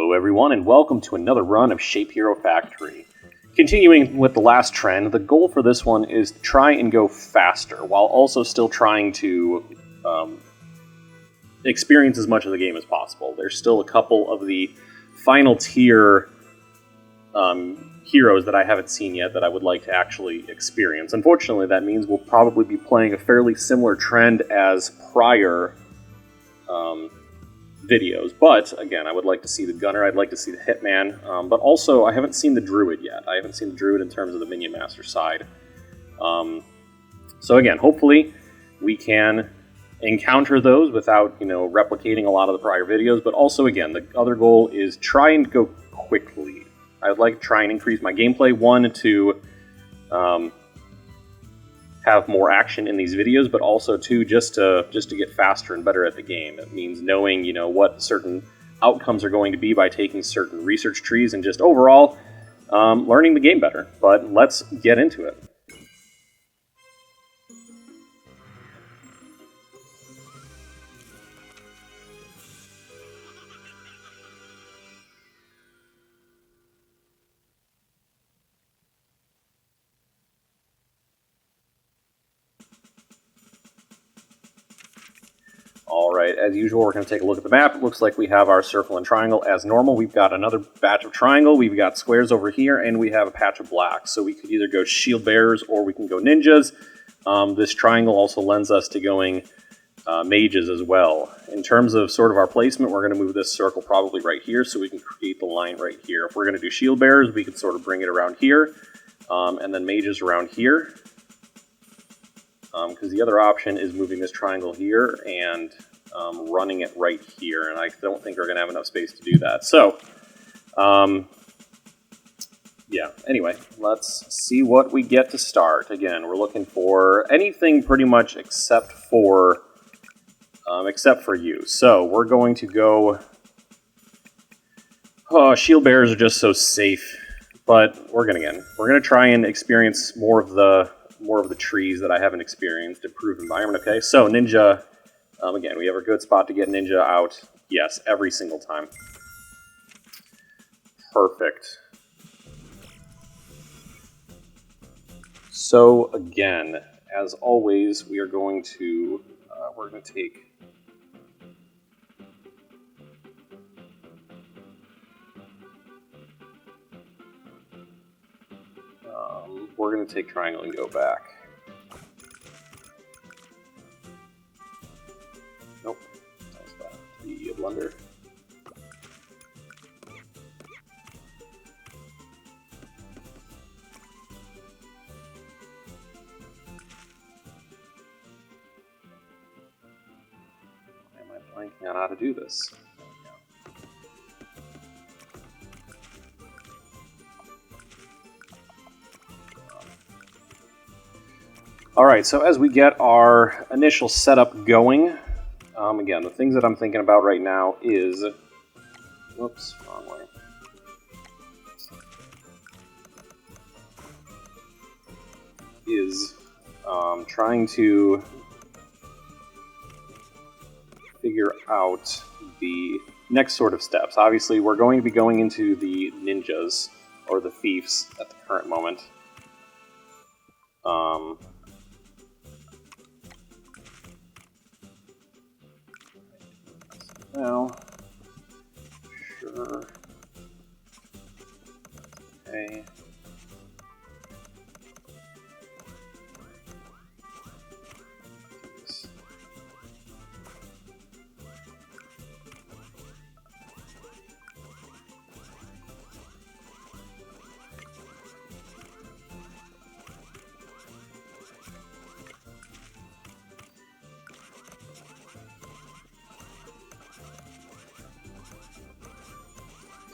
Hello everyone, and welcome to another run of ShapeHero Factory. Continuing with the last trend, the goal for this one is to try and go faster, while also still trying to experience as much of the game as possible. There's still a couple of the final tier heroes that I haven't seen yet that I would like to actually experience. Unfortunately, that means we'll probably be playing a fairly similar trend as prior videos, but again, I would like to see the Gunner, I'd like to see the Hitman, but also I haven't seen the Druid yet. I haven't seen the Druid in terms of the Minion Master side. So again, hopefully we can encounter those without, replicating a lot of the prior videos, but also again, the other goal is try and go quickly. I would like to try and increase my gameplay, one, to have more action in these videos, but also two, just to get faster and better at the game. It means knowing, what certain outcomes are going to be by taking certain research trees and just overall learning the game better. But let's get into it. Alright, as usual, we're going to take a look at the map. It looks like we have our circle and triangle as normal. We've got another batch of triangle, we've got squares over here, and we have a patch of black. So we could either go shield bearers or we can go ninjas. This triangle also lends us to going mages as well. In terms of sort of our placement, we're going to move this circle probably right here so we can create the line right here. If we're going to do shield bearers, we can sort of bring it around here, and then mages around here. Because the other option is moving this triangle here and running it right here, and I don't think we're going to have enough space to do that. So, yeah, anyway, let's see what we get to start. Again, we're looking for anything pretty much except for you. So, we're going to go... Oh, shield bearers are just so safe, but we're going to try and experience more of the trees that I haven't experienced, improved environment. Okay, so ninja, again, we have a good spot to get ninja out. Yes, every single time. Perfect. So again, as always, we are going to, we're going to take triangle and go back. Nope, that was bad. The blunder. Why am I blanking on how to do this? Alright, so as we get our initial setup going, again, the things that I'm thinking about right now is... Whoops, wrong way. Is trying to figure out the next sort of steps. Obviously, we're going to be going into the ninjas, or the thieves, at the current moment. Well, sure. Okay.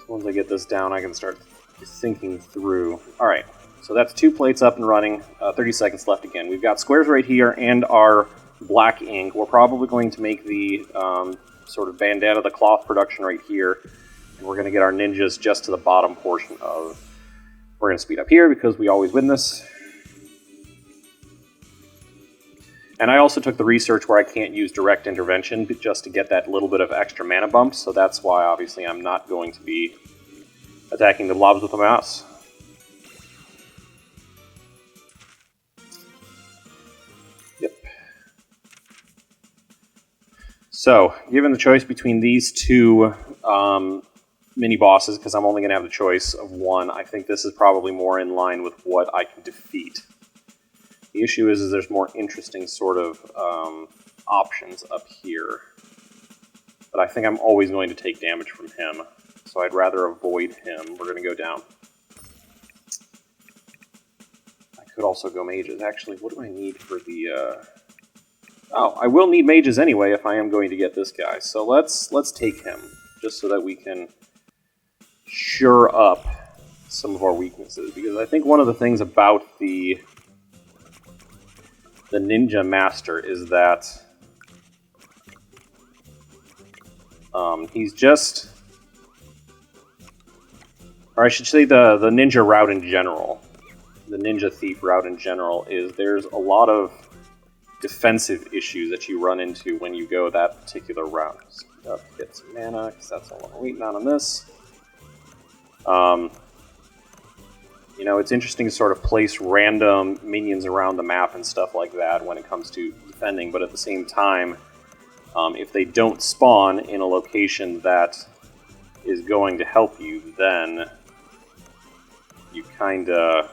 Once I get this down, I can start thinking through. Alright, so that's 2 plates up and running, 30 seconds left again. We've got squares right here and our black ink. We're probably going to make the sort of bandana, the cloth production right here, and we're going to get our ninjas just to the bottom portion of... We're going to speed up here because we always win this. And I also took the research where I can't use direct intervention just to get that little bit of extra mana bump, so that's why obviously I'm not going to be attacking the blobs with a mouse. Yep. So, given the choice between these two mini bosses, because I'm only going to have the choice of one, I think this is probably more in line with what I can defeat. The issue is there's more interesting sort of options up here. But I think I'm always going to take damage from him, so I'd rather avoid him. We're going to go down. I could also go mages. Actually, what do I need for the... Oh, I will need mages anyway if I am going to get this guy. So let's take him, just so that we can shore up some of our weaknesses. Because I think one of the things about the Ninja Master is that he's just, or I should say the ninja route in general, the ninja thief route in general, is there's a lot of defensive issues that you run into when you go that particular route. So get some mana, because that's all I'm waiting on this. You know, it's interesting to sort of place random minions around the map and stuff like that when it comes to defending, but at the same time, if they don't spawn in a location that is going to help you, then you kinda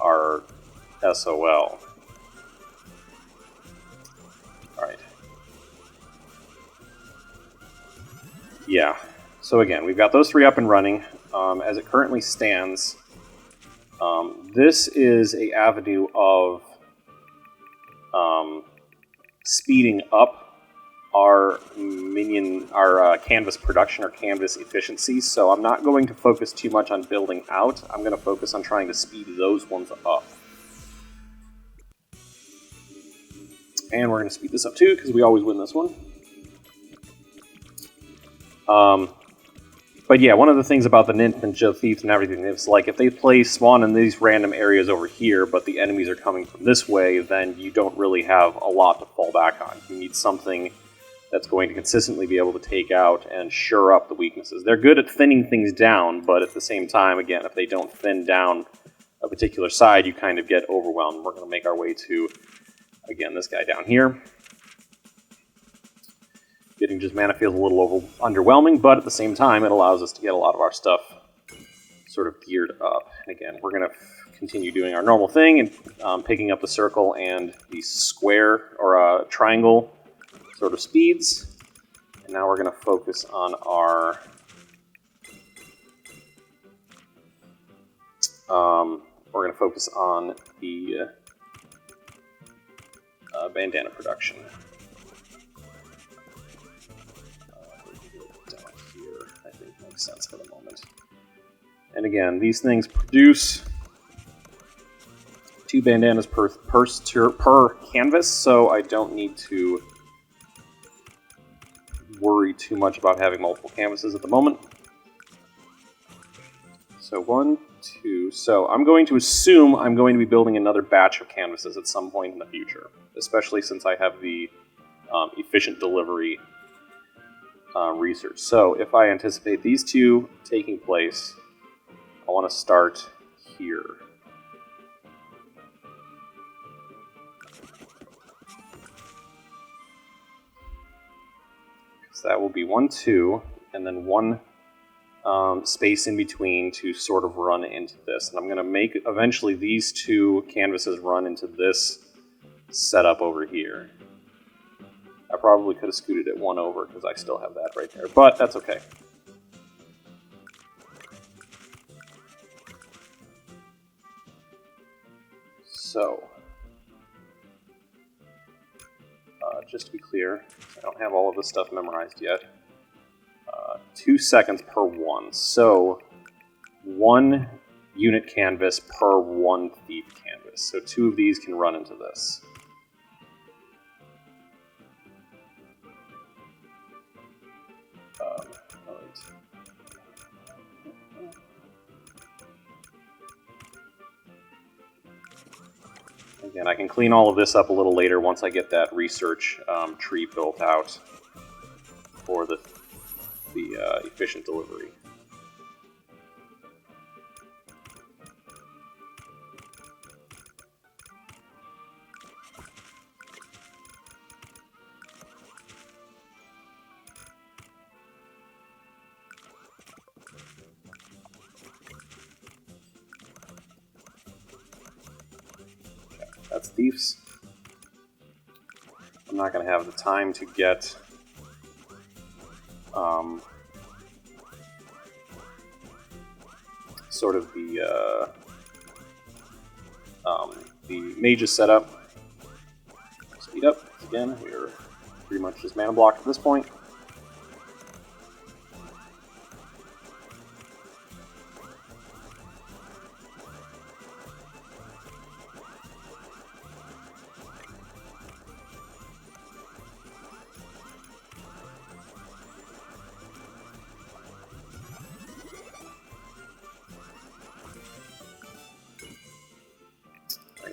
are SOL. Alright. Yeah. So again, we've got those three up and running. As it currently stands, this is an avenue of speeding up our canvas production or canvas efficiency. So I'm not going to focus too much on building out. I'm going to focus on trying to speed those ones up. And we're going to speed this up too, because we always win this one. But yeah, one of the things about the Ninja Thieves and everything is, like, if they spawn in these random areas over here, but the enemies are coming from this way, then you don't really have a lot to fall back on. You need something that's going to consistently be able to take out and shore up the weaknesses. They're good at thinning things down, but at the same time, again, if they don't thin down a particular side, you kind of get overwhelmed. We're going to make our way to, again, this guy down here. Getting just mana feels a little underwhelming, but at the same time, it allows us to get a lot of our stuff sort of geared up. And again, we're going to continue doing our normal thing and picking up the circle and the square or triangle sort of speeds. And now we're going to focus on our the bandana production. Sense for the moment. And again, these things produce 2 bandanas per canvas, so I don't need to worry too much about having multiple canvases at the moment. So 1, 2. So I'm going to assume I'm going to be building another batch of canvases at some point in the future, especially since I have the efficient delivery research. So if I anticipate these two taking place, I want to start here. So that will be 1, 2, and then 1 space in between to sort of run into this. And I'm going to make eventually these 2 canvases run into this setup over here. I probably could have scooted it 1 over because I still have that right there, but that's okay. So, just to be clear, I don't have all of this stuff memorized yet. 2 seconds per 1, so 1 unit canvas per 1 thief canvas. So 2 of these can run into this. Again, I can clean all of this up a little later once I get that research tree built out for the efficient delivery. That's thieves. I'm not going to have the time to get sort of the mages set up. Speed up. Again, we're pretty much just mana blocked at this point.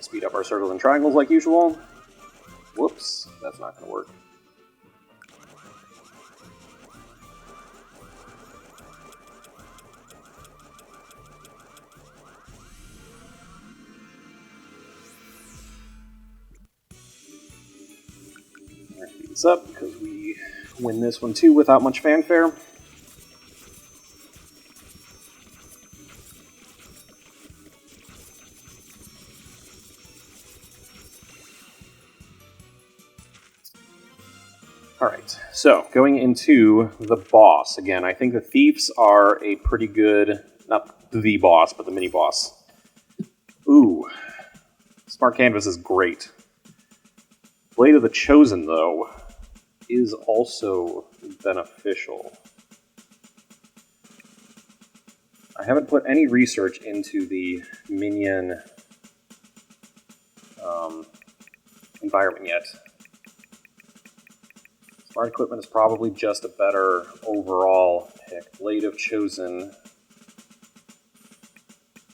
Speed up our circles and triangles like usual. Whoops, that's not going to work. I'm going to speed this up because we win this one too without much fanfare. Alright, so going into the boss. Again, I think the Thieves are a pretty good, not the boss, but the mini-boss. Ooh, Smart Canvas is great. Blade of the Chosen, though, is also beneficial. I haven't put any research into the minion environment yet. Smart Equipment is probably just a better overall pick. Blade of Chosen,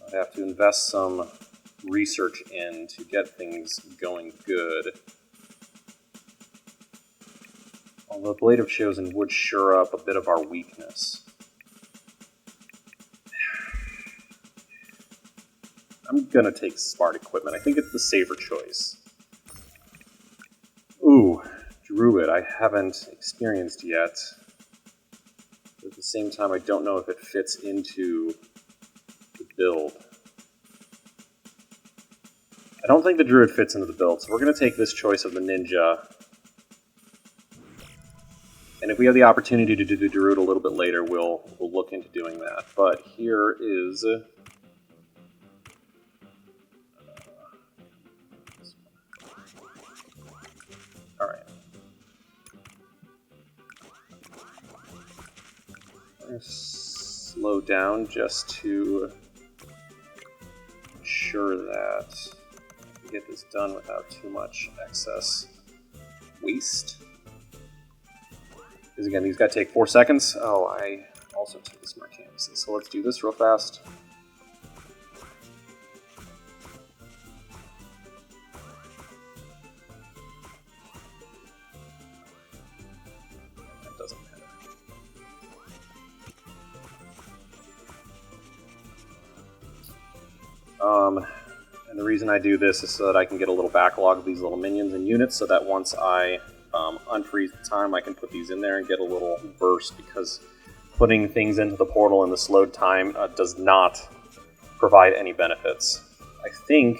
I'd have to invest some research in to get things going good. Although Blade of Chosen would shore up a bit of our weakness. I'm gonna take Smart Equipment. I think it's the safer choice. Ooh. Druid I haven't experienced yet. At the same time, I don't know if it fits into the build. I don't think the Druid fits into the build, so we're going to take this choice of the Ninja. And if we have the opportunity to do the Druid a little bit later, we'll look into doing that. But here is... Alright. Slow down just to ensure that we get this done without too much excess waste. Because again, these gotta take 4 seconds. Oh, I also took the Smart Canvases, so let's do this real fast. That doesn't matter. And the reason I do this is so that I can get a little backlog of these little minions and units, so that once I unfreeze the time, I can put these in there and get a little burst, because putting things into the portal in the slowed time does not provide any benefits. I think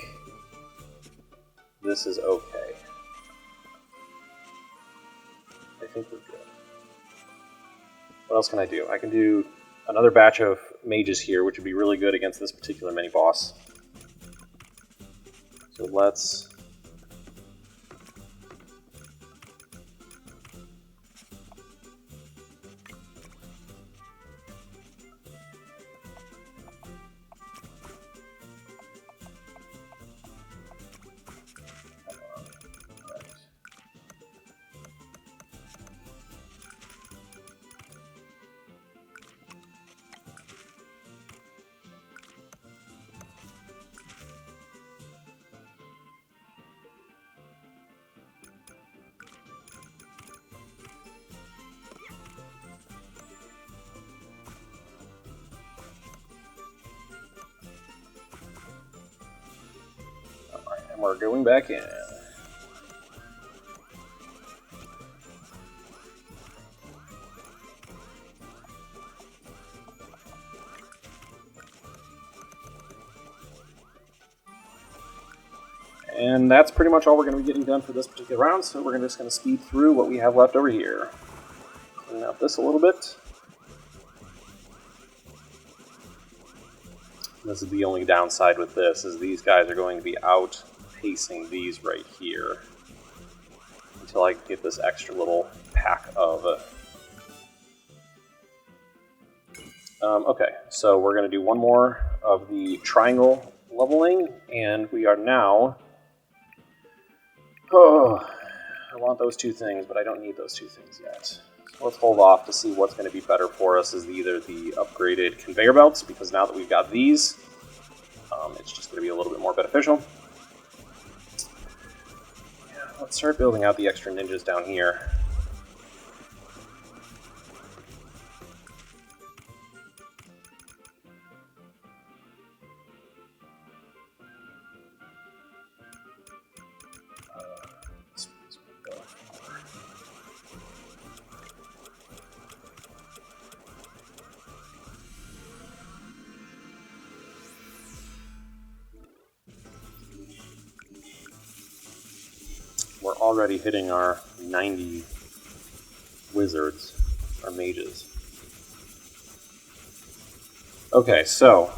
this is okay. I think we're good. What else can I do? I can do another batch of mages here, which would be really good against this particular mini-boss. So let's... we're going back in. And that's pretty much all we're going to be getting done for this particular round, so we're just going to speed through what we have left over here. Clean out this a little bit. This is the only downside with this, is these guys are going to be outpacing these right here until I get this extra little pack of... okay, so we're going to do one more of the triangle leveling, and we are now... Oh, I want those two things, but I don't need those two things yet. So let's hold off to see what's going to be better for us, is either the upgraded conveyor belts, because now that we've got these, it's just going to be a little bit more beneficial. Yeah, let's start building out the extra ninjas down here. We're already hitting our 90 wizards, our mages. Okay, so...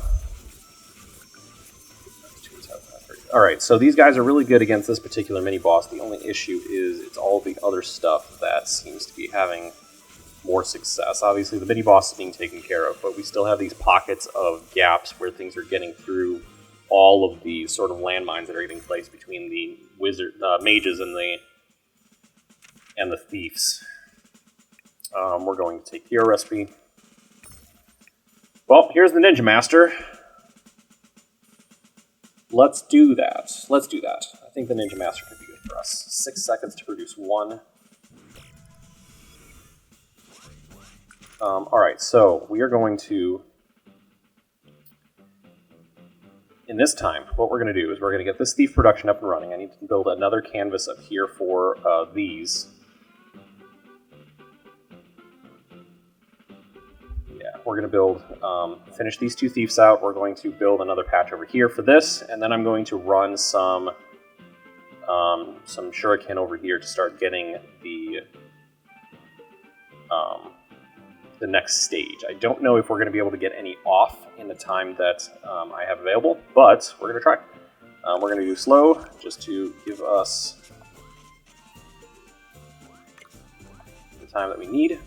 Alright, so these guys are really good against this particular mini-boss. The only issue is it's all the other stuff that seems to be having more success. Obviously, the mini-boss is being taken care of, but we still have these pockets of gaps where things are getting through all of these sort of landmines that are getting placed between the mages and the thieves. We're going to take hero recipe. Well, here's the Ninja Master. Let's do that. Let's do that. I think the Ninja Master could be good for us. 6 seconds to produce one. Alright, so we are going to... In this time, what we're going to do is we're going to get this thief production up and running. I need to build another canvas up here for these. Yeah, we're going to build, finish these two thieves out. We're going to build another patch over here for this, and then I'm going to run some shuriken over here to start getting the next stage. I don't know if we're going to be able to get any off in the time that I have available, but we're going to try. We're going to do slow, just to give us the time that we need.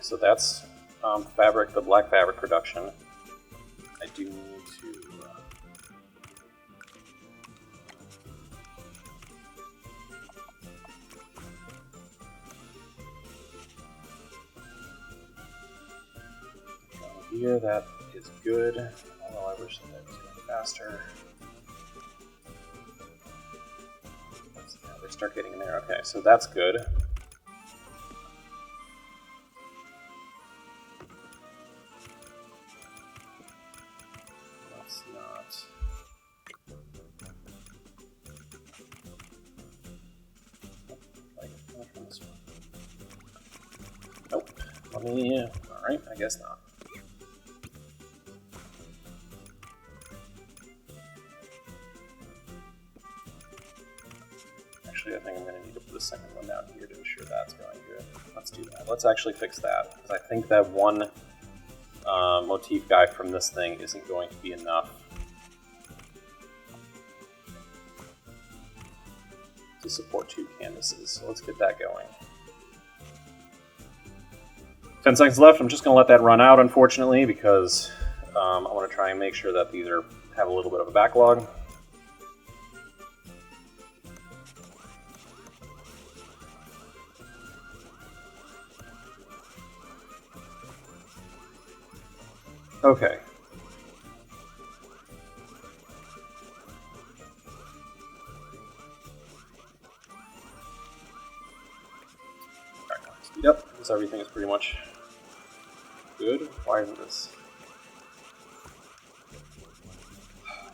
So that's fabric, the black fabric production. I do need to... here, that is good, although I wish that was going faster. Yeah, they start getting in there. Okay, so that's good. Nope. Yeah, alright, I guess not. Actually, I think I'm going to need to put a second one down here to ensure that's going good. Let's do that. Let's actually fix that, because I think that one motif guy from this thing isn't going to be enough to support 2 canvases. So let's get that going. 10 seconds left. I'm just going to let that run out, unfortunately, because I want to try and make sure that these have a little bit of a backlog. Okay. Alright, speed up, because everything is pretty much good. Why isn't this?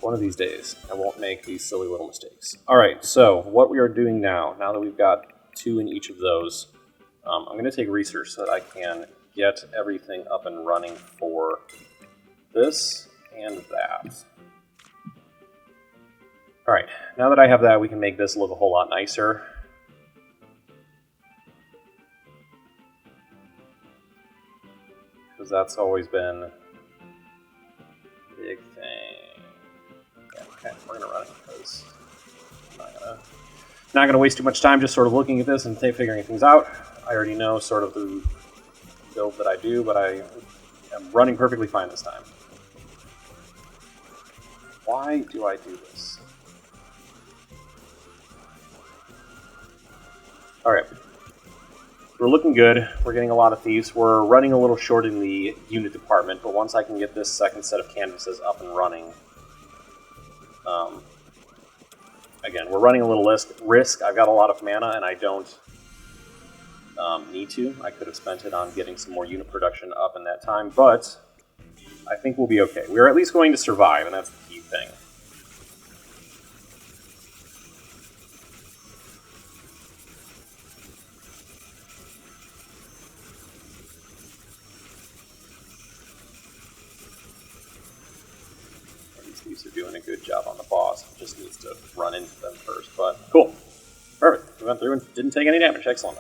One of these days, I won't make these silly little mistakes. Alright, so what we are doing now that we've got 2 in each of those, I'm going to take research so that I can get everything up and running for this and that. Alright, now that I have that, we can make this look a whole lot nicer. Because that's always been a big thing. Yeah, okay, we're going to run it because I'm not gonna waste too much time just sort of looking at this and figuring things out. I already know sort of the build that I do, but I am running perfectly fine this time. Why do I do this? Alright. We're looking good. We're getting a lot of thieves. We're running a little short in the unit department, but once I can get this second set of canvases up and running... again, we're running a little risk. I've got a lot of mana, and I don't need to. I could have spent it on getting some more unit production up in that time, but I think we'll be okay. We're at least going to survive, and that's the key thing. These are doing a good job on the boss. It just needs to run into them first, but cool. Perfect. We went through and didn't take any damage. Excellent.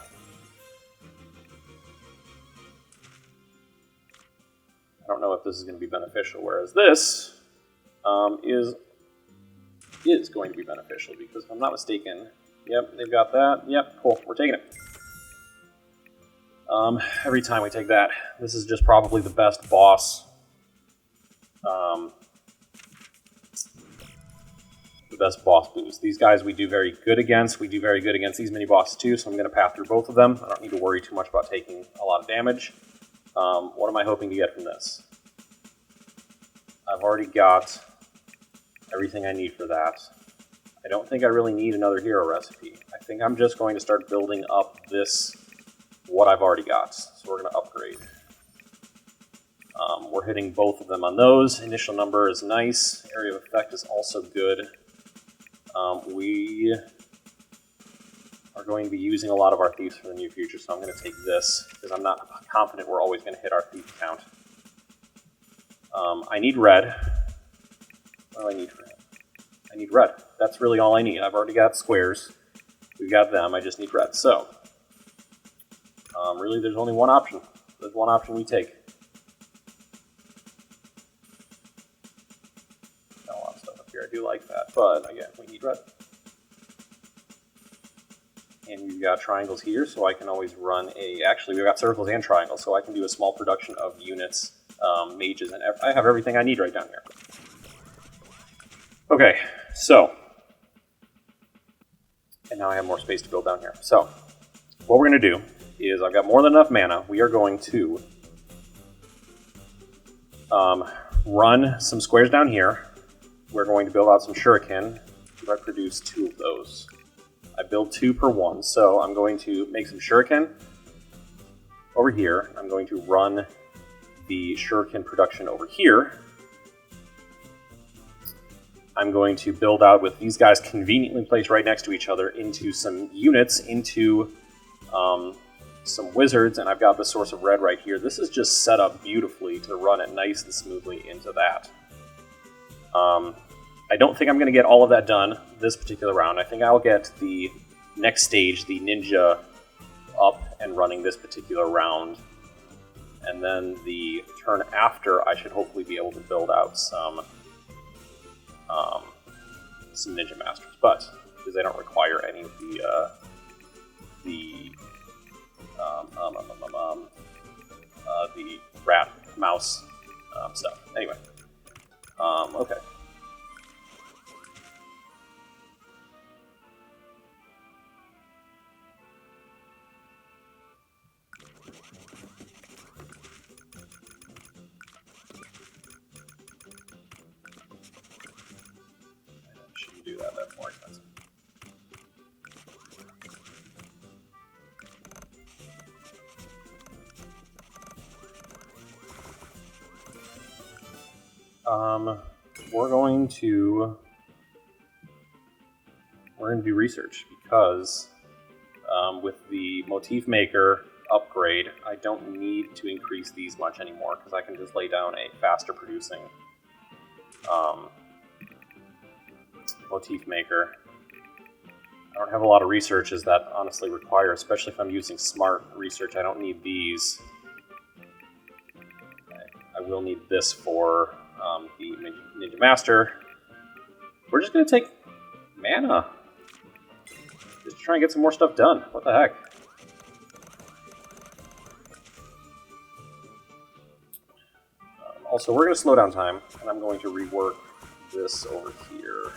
I don't know if this is going to be beneficial, whereas this is going to be beneficial, because if I'm not mistaken, yep, they've got that. Yep, cool. We're taking it. Every time we take that, this is just probably the best boss. Best boss boost. These guys we do very good against. We do very good against these mini bosses too, so I'm going to path through both of them. I don't need to worry too much about taking a lot of damage. What am I hoping to get from this? I've already got everything I need for that. I don't think I really need another hero recipe. I think I'm just going to start building up what I've already got. So we're going to upgrade. We're hitting both of them on those. Initial number is nice. Area of effect is also good. We are going to be using a lot of our thieves for the near future, so I'm going to take this, because I'm not confident we're always going to hit our thief count. I need red. What do I need for him? I need red. That's really all I need. I've already got squares. We've got them. I just need red. So, really, there's only one option. There's one option we take. I do like that, but again, we need red. And we've got triangles here, so I can always run actually, we've got circles and triangles, so I can do a small production of units, mages, and I have everything I need right down here. Okay, so, and now I have more space to build down here. So, what we're going to do is, I've got more than enough mana. We are going to run some squares down here. We're going to build out some shuriken. I produce 2 of those. I build 2 per one, so I'm going to make some shuriken over here. I'm going to run the shuriken production over here. I'm going to build out with these guys conveniently placed right next to each other into some units, into some wizards, and I've got the source of red right here. This is just set up beautifully to run it nice and smoothly into that. I don't think I'm going to get all of that done this particular round. I think I'll get the next stage, the ninja, up and running this particular round. And then the turn after, I should hopefully be able to build out some Ninja Masters. But, because they don't require any of the rat mouse stuff. Anyway, okay. Shouldn't do that. That's more expensive. We're going to do research because with the motif maker upgrade, I don't need to increase these much anymore because I can just lay down a faster producing motif maker. I don't have a lot of researches that honestly require, especially if I'm using smart research. I don't need these. I will need this for the Ninja Master. We're just going to take mana. Just try and get some more stuff done. What the heck? Also, we're going to slow down time, and I'm going to rework this over here.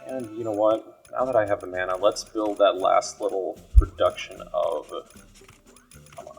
And you know what? Now that I have the mana, let's build that last little production of... Come on.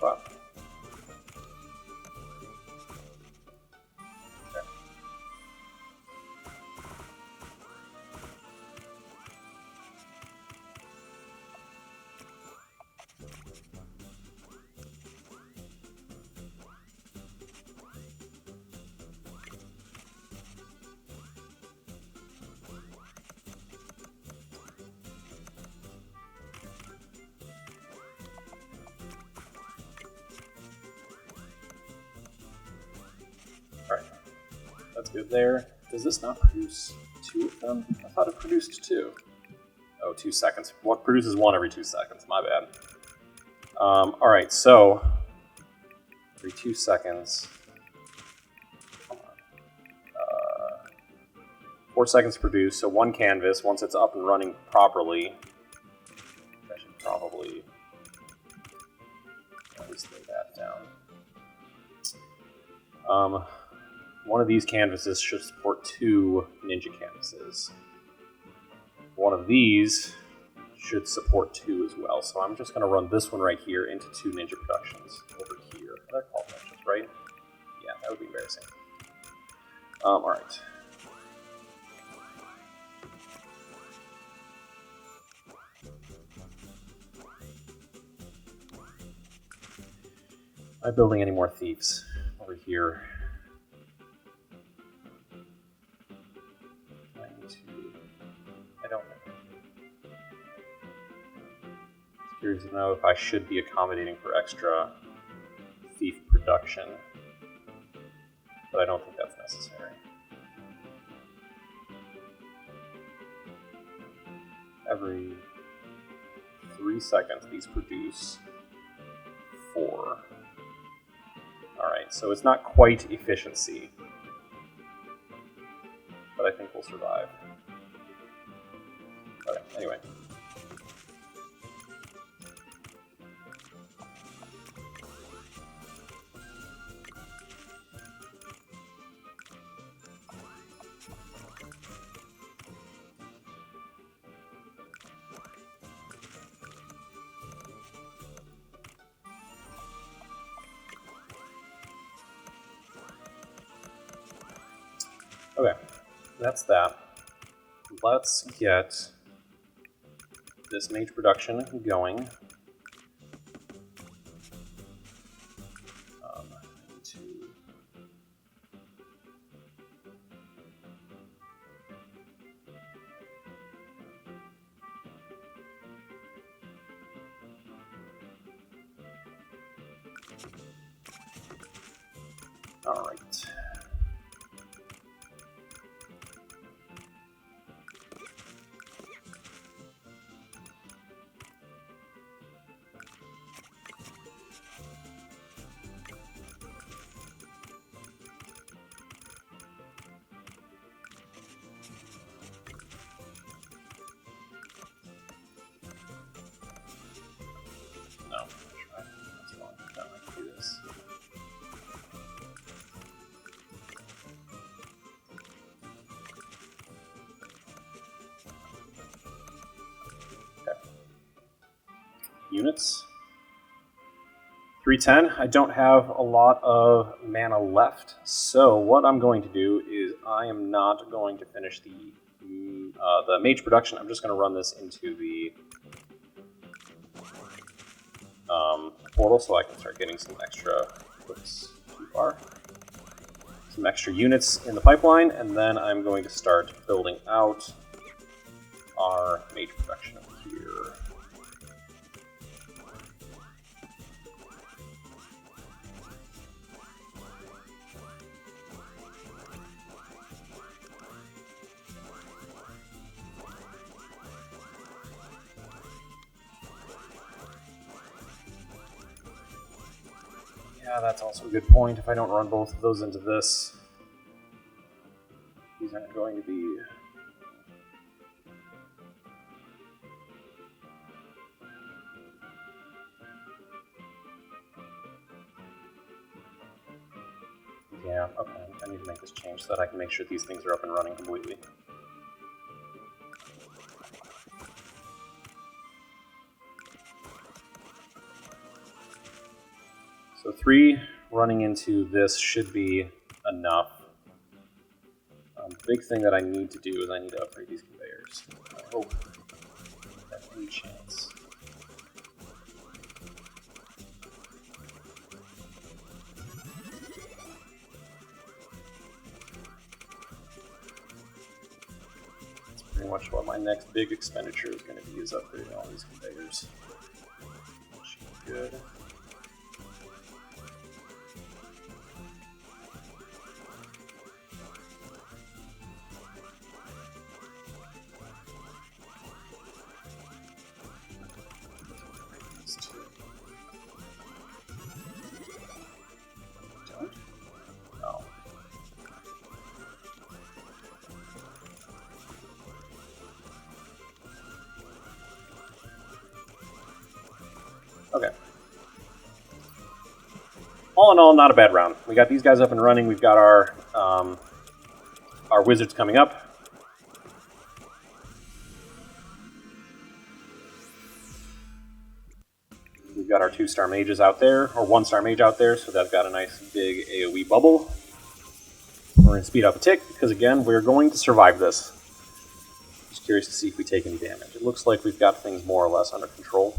Up. Okay. Alright, that's good there. Does this not produce 2 of them? I thought it produced 2. Oh, 2 seconds. What produces 1 every 2 seconds? My bad. Alright, so every 2 seconds. Come on. 4 seconds to produce, so 1 canvas. Once it's up and running properly, I should probably at least lay that down. One of these canvases should support 2 ninja canvases. One of these should support 2 as well. So I'm just going to run this one right here into 2 ninja productions over here. They're called ninjas, right? Yeah, that would be embarrassing. Alright. Am I building any more thieves over here? I don't know. Curious to know if I should be accommodating for extra thief production, but I don't think that's necessary. Every 3 seconds, these produce 4. Alright, so it's not quite efficiency. But I think we'll survive. Okay, anyway. Okay, that's that. Let's get this mage production going. All right. No, that's wrong. Don't like to do this. Okay. Units. 310. I don't have a lot of mana left, so what I'm going to do is I am not going to finish the mage production. I'm just going to run this into the portal so I can start getting some extra. Whoops, too far. Some extra units in the pipeline, and then I'm going to start building out our mage production over here. Yeah, that's also a good point. If I don't run both of those into this, these aren't going to be... Yeah, okay. I need to make this change so that I can make sure these things are up and running completely. So 3 running into this should be enough. The big thing that I need to do is I need to upgrade these conveyors. I hope I have any chance. That's pretty much what my next big expenditure is going to be, is upgrading all these conveyors. Which is good. Okay. All in all, not a bad round. We got these guys up and running. We've got our wizards coming up. We've got our 2-star mages out there, or 1-star mage out there, so they've got a nice big AoE bubble. We're going to speed up a tick, because again, we're going to survive this. Just curious to see if we take any damage. It looks like we've got things more or less under control.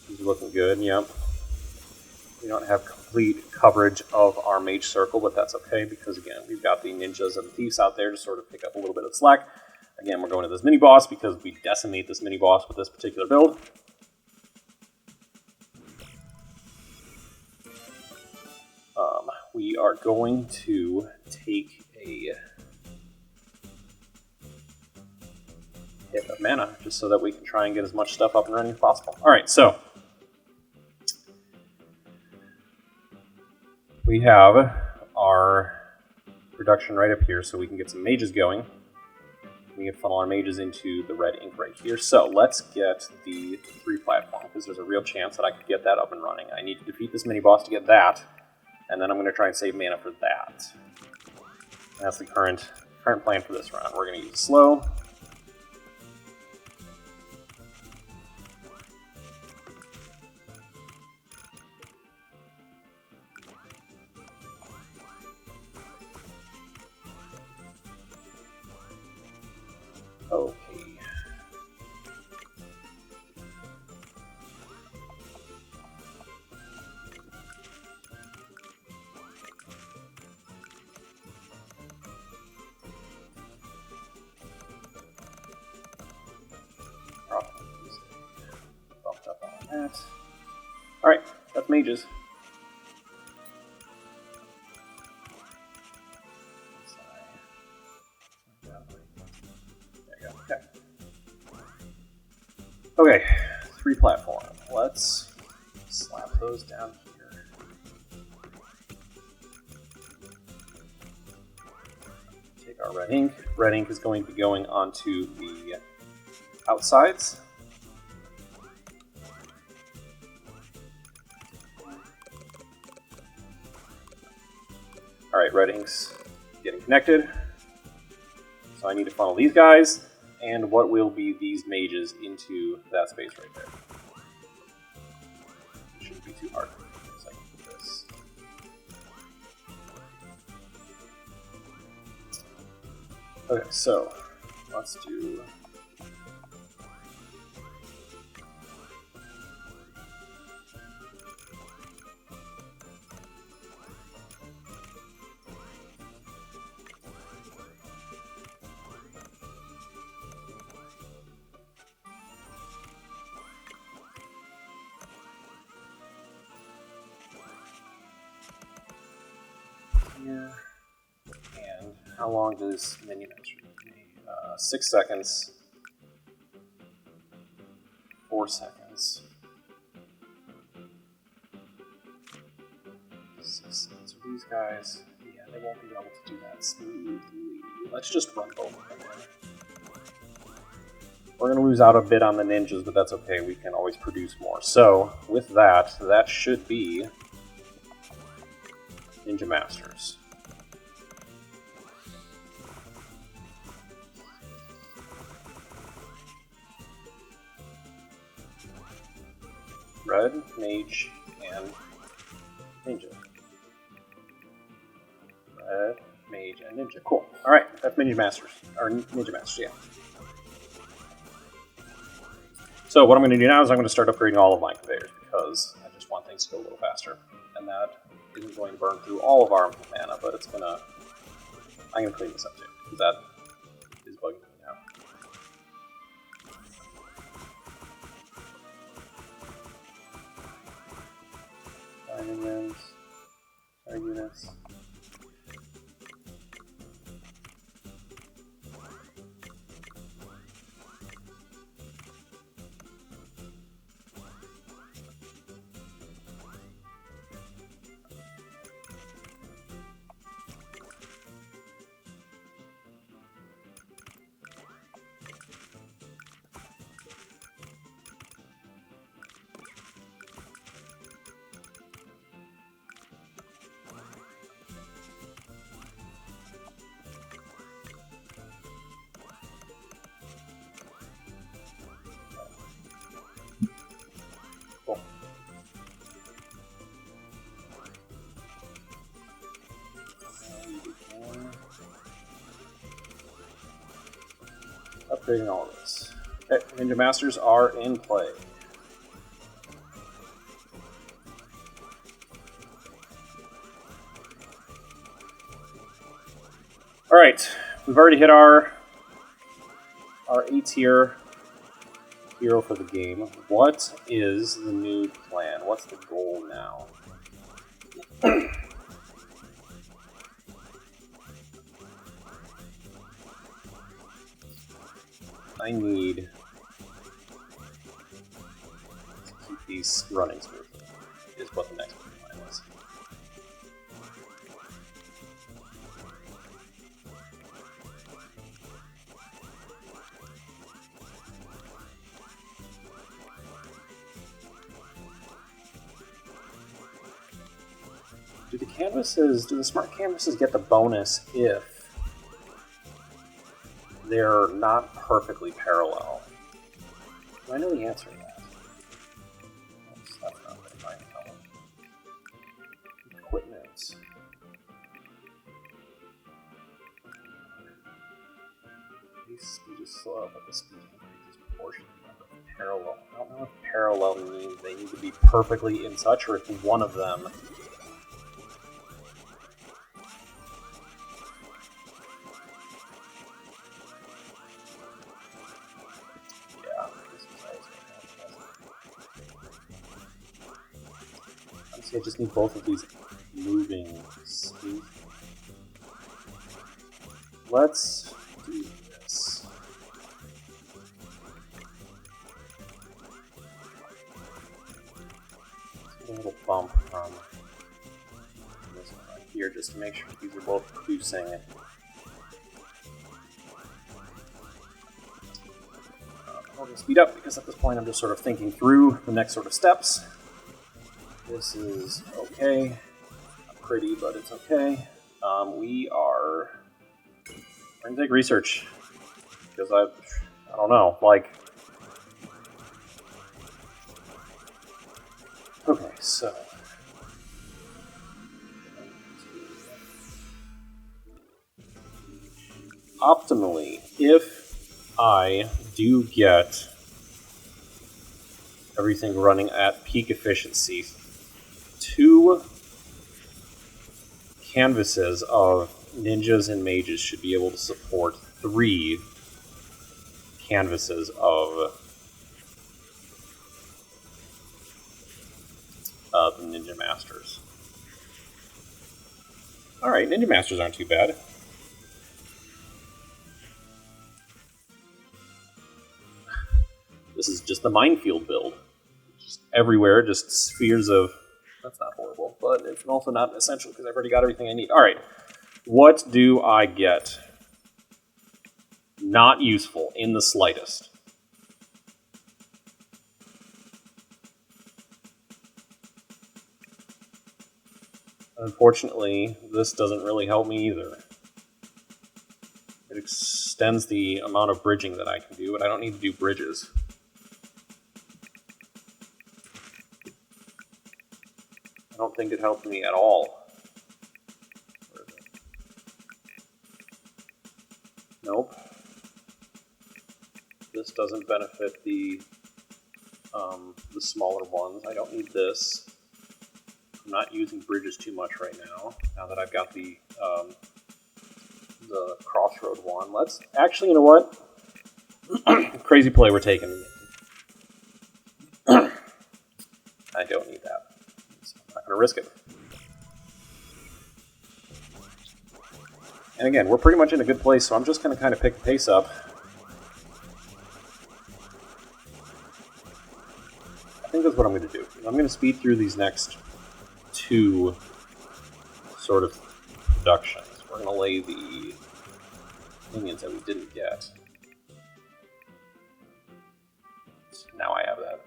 These are looking good, yep. We don't have complete coverage of our mage circle, but that's okay, because again, we've got the ninjas and the thieves out there to sort of pick up a little bit of slack. Again, we're going to this mini-boss because we decimate this mini-boss with this particular build. We are going to take a hit of mana, just so that we can try and get as much stuff up and running as possible. Alright, so we have our production right up here, so we can get some mages going. We can funnel our mages into the red ink right here. So let's get the 3 platform, because there's a real chance that I could get that up and running. I need to defeat this mini-boss to get that, and then I'm going to try and save mana for that. And that's the current plan for this round. We're going to use slow. Okay. Bumped up on that. Alright, that's mages. Okay, 3 platform. Let's slap those down here. Take our red ink. Red ink is going to be going onto the outsides. Alright, red ink's getting connected. So I need to funnel these guys, and what will be these mages into that space right there. It shouldn't be too hard. So I can put this. Okay, so let's do. Here. And how long does Minion Master take? 6 seconds. 4 seconds. 6 seconds for these guys. Yeah, they won't be able to do that smoothly. Let's just run both of them in. We're going to lose out a bit on the ninjas, but that's okay. We can always produce more. So, with that, that should be Ninja Masters. Red, Mage, and Ninja. Red, Mage, and Ninja. Cool. Alright, that's Minion Masters. Or Ninja Masters, yeah. So what I'm going to do now is I'm going to start upgrading all of my conveyors, because I just want things to go a little faster. And that isn't going to burn through all of our mana, but it's going to... I'm going to clean this up too, because that is bugging me now. Our units. Upgrading all of this. Okay, Ninja Masters are in play. Alright, we've already hit our A-tier hero for the game. What is the new plan? What's the goal now? I need to keep these running smoothly, is what the next plan was. Do the smart canvases get the bonus if they're not perfectly parallel? Do I know the answer to that? That's not very mind telling. Equipment. Speed is slow, but the speed increases proportionally. Parallel. I don't know if parallel means they need to be perfectly in touch, or if one of them. Yeah, this is always honestly, I just need both of these moving speed. Let's do this. Let's get a little bump from this one right here just to make sure these are both producing. I'm going to speed up because at this point I'm just sort of thinking through the next sort of steps. This is okay. Not pretty, but it's okay. We're going to take research because I don't know, like. Okay, so. Optimally, if I do get everything running at peak efficiency, 2 canvases of ninjas and mages should be able to support 3 canvases of the Ninja Masters. Alright, Ninja Masters aren't too bad. This is just the minefield build. Just everywhere, just spheres of... That's not horrible, but it's also not essential because I've already got everything I need. Alright, what do I get? Not useful in the slightest. Unfortunately, this doesn't really help me either. It extends the amount of bridging that I can do, but I don't need to do bridges. I don't think it helped me at all. Where is it? Nope. This doesn't benefit the smaller ones. I don't need this. I'm not using bridges too much right now that I've got the crossroad one. Let's actually, you know what? Crazy play we're taking. I don't need that. So I'm not going to risk it. And again, we're pretty much in a good place, so I'm just going to kind of pick the pace up. I think that's what I'm going to do. I'm going to speed through these next 2 sort of productions. We're going to lay the minions that we didn't get. So now I have that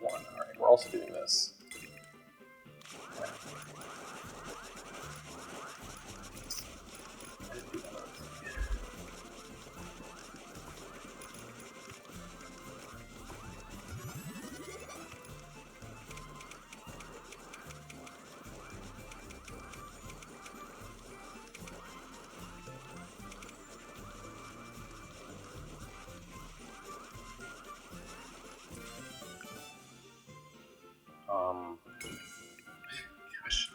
one. Alright, we're also doing this. Gosh,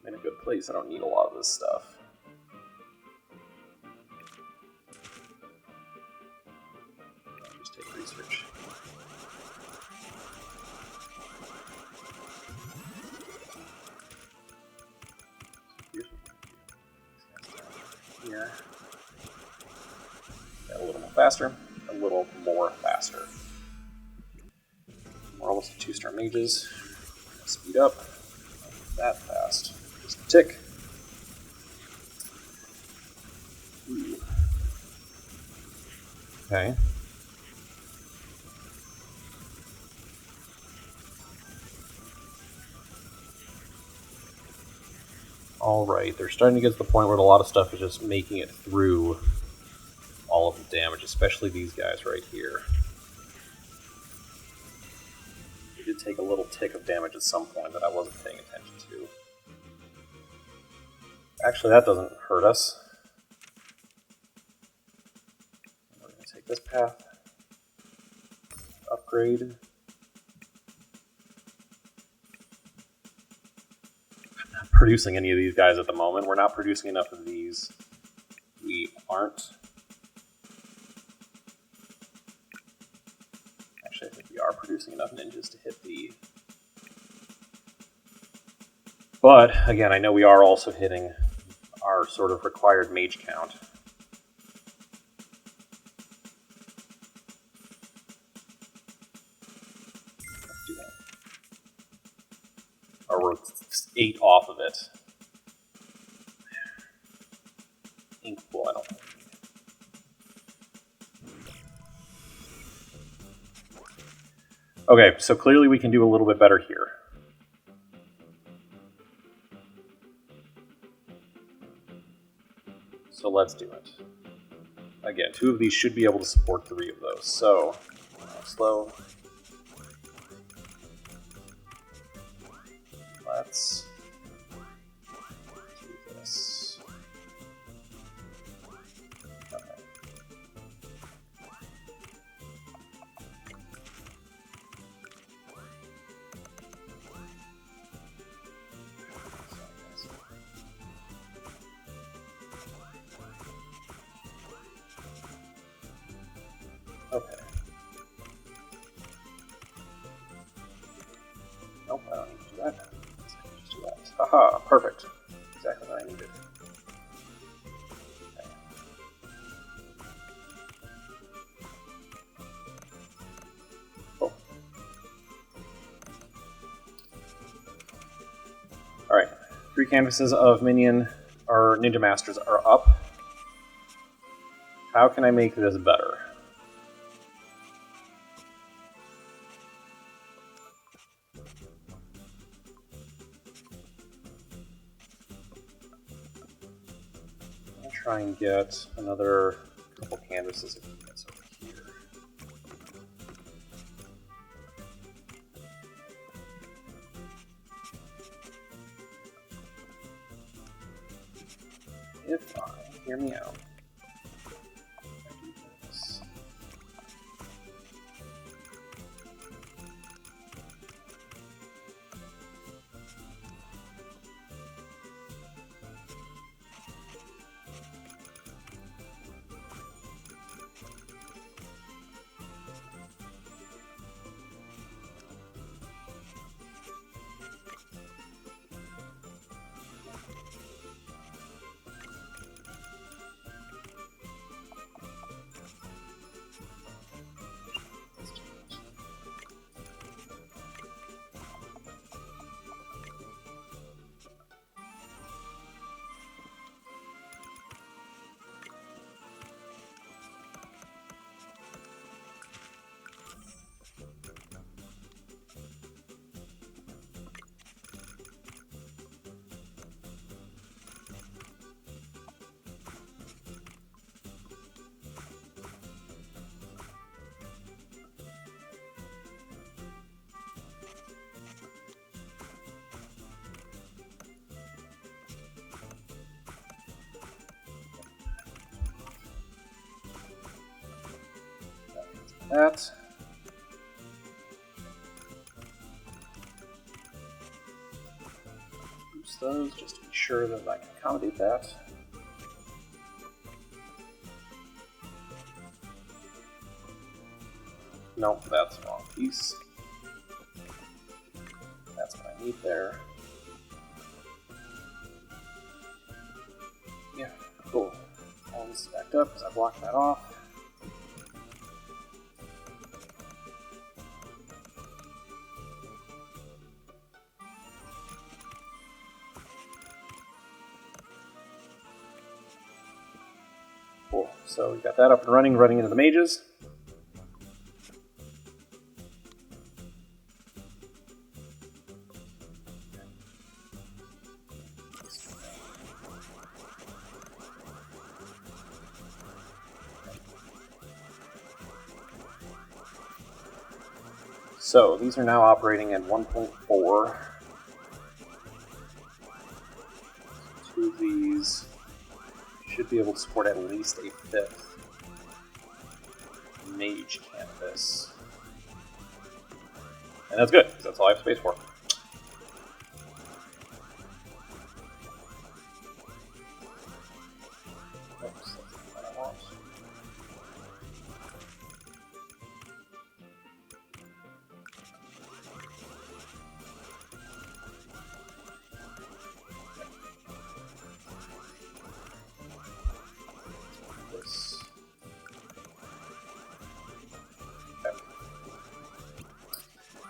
I'm in a good place. I don't need a lot of this stuff. I'll just take research. Here. Got a little more faster, a little more faster. We're almost at 2-star mages. Speed up. Not that fast. Just a tick. Ooh. Okay. Alright, they're starting to get to the point where a lot of stuff is just making it through all of the damage, especially these guys right here. They did take a little tick of damage at some point that I wasn't paying attention to. Actually, that doesn't hurt us. We're going to take this path. Upgrade. I'm not producing any of these guys at the moment. We're not producing enough of these. We aren't. Actually, I think we are producing enough ninjas to hit the... But, again, I know we are also hitting our sort of required mage count. Let's do that. Or we're 8 off of it. Ink pool, I don't think. Okay, so clearly we can do a little bit better here. So let's do it. Again, 2 of these should be able to support 3 of those. So, slow. Let's do this. Okay. Okay. Nope, I don't need to do that. Just do that. Haha, perfect. Exactly what I needed. Okay. Cool. Alright. 3 canvases of Minion or Ninja Masters are up. How can I make this better? Try and get another couple canvases of units over here. If I, hear me out, I do this. That. Boost those just to be sure that I can accommodate that. Nope, that's the wrong piece. That's what I need there. Yeah, cool. All this is backed up because I blocked that off. Cool. So we've got that up and running into the mages. So these are now operating at 1.4. Two of these should be able to support at least a fifth mage canvas. And that's good, because that's all I have space for. Oops, that's not what I want.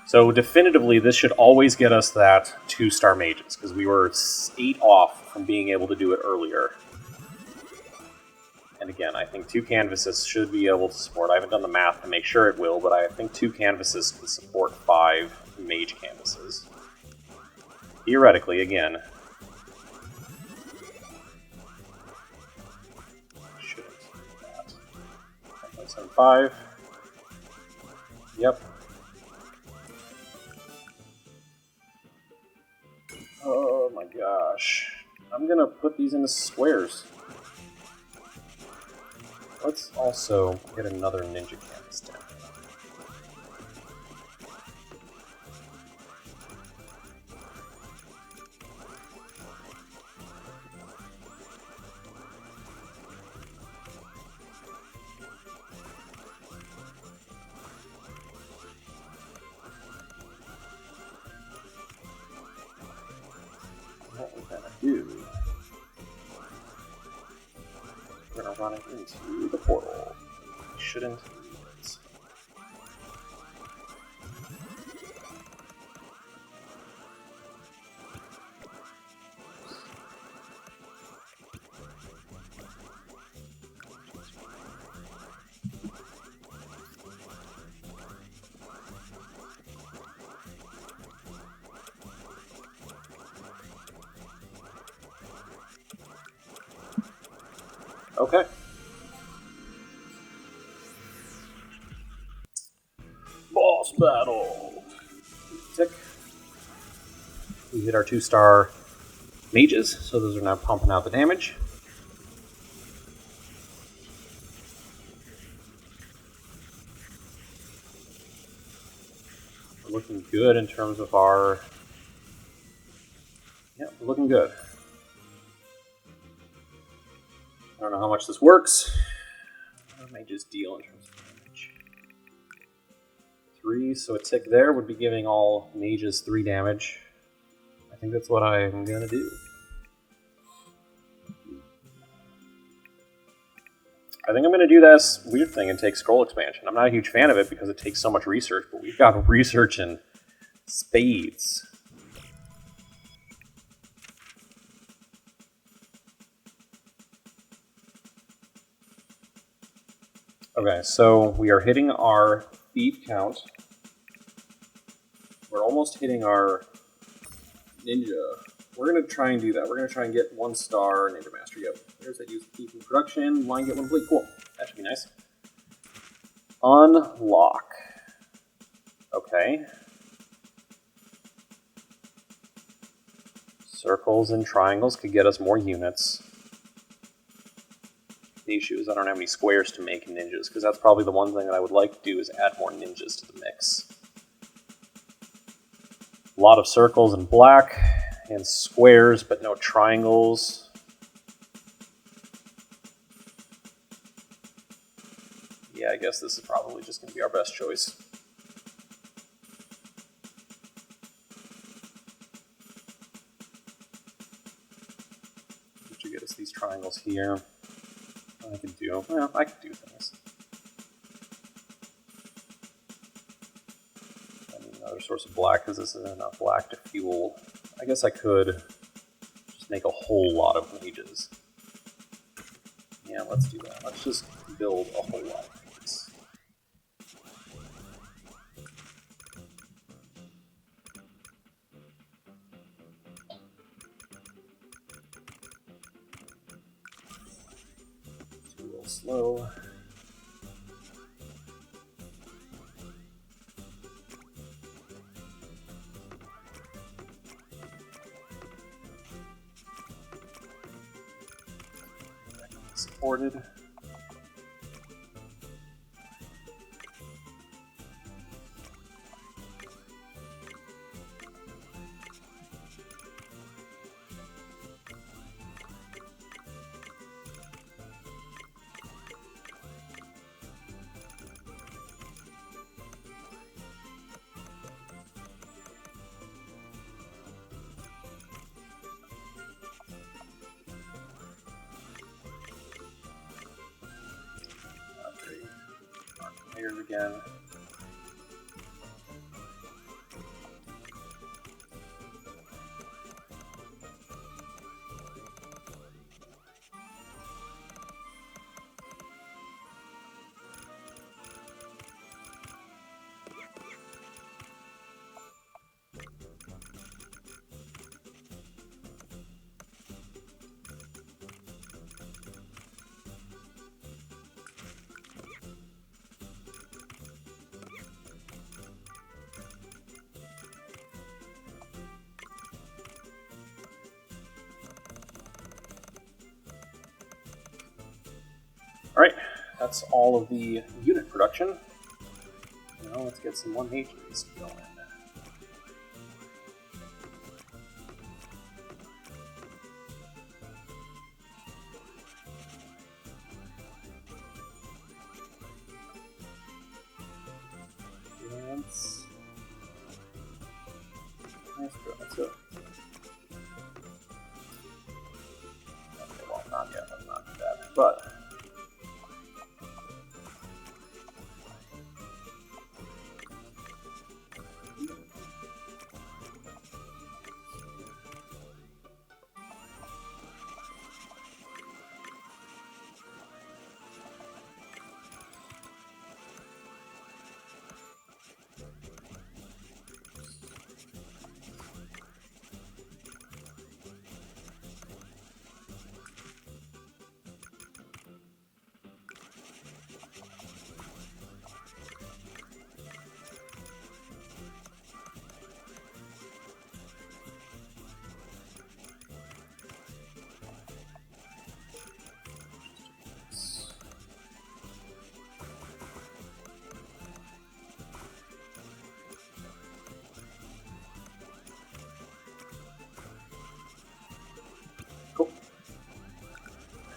So definitively, this should always get us that 2-star mages, because we were 8 off from being able to do it earlier. And again, I think 2 canvases should be able to support. I haven't done the math to make sure it will, but I think 2 canvases can support 5 mage canvases. Theoretically, again. Shouldn't do that. 1.75. Yep. Oh my gosh. I'm gonna put these into squares. Let's also get another ninja canvas down. What we're gonna do, we're gonna run it into the portal. We shouldn't need it. Okay. Boss battle. Tick. We hit our 2-star mages, so those are now pumping out the damage. We're looking good in terms of our... Yeah, we're looking good. I don't know how much this works. What do mages deal in terms of damage? 3, so a tick there would be giving all mages 3 damage. I think that's what I'm gonna do. I think I'm gonna do this weird thing and take scroll expansion. I'm not a huge fan of it because it takes so much research, but we've got research in spades. Okay, so we are hitting our thief count. We're almost hitting our ninja. We're going to try and do that. We're going to try and get 1-star Ninja Master. Yep. There's that use thief in production. Line get 1 complete. Cool. That should be nice. Unlock. Okay. Circles and triangles could get us more units. The issue is I don't have any squares to make ninjas, because that's probably the one thing that I would like to do is add more ninjas to the mix. A lot of circles in black and squares, but no triangles. Yeah, I guess this is probably just going to be our best choice. Which will get us these triangles here. I can do. Well, I can do things. I need another source of black because this isn't enough black to fuel. I guess I could just make a whole lot of mages. Yeah, let's do that. Let's just build a whole lot of mages. It's a little slow. transported. Again. Alright, that's all of the unit production. Now let's get some 1Hs going. Let's go. Okay, well, not yet. Let's not do that. But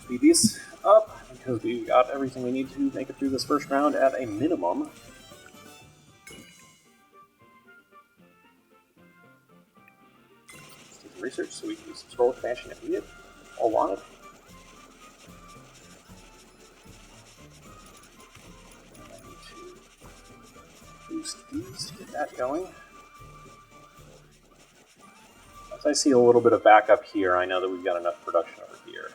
speed these up because we got everything we need to make it through this first round at a minimum. Let's do some research so we can do some scroll expansion if needed. All wanted. I need to boost these to get that going. Once I see a little bit of backup here, I know that we've got enough production over here.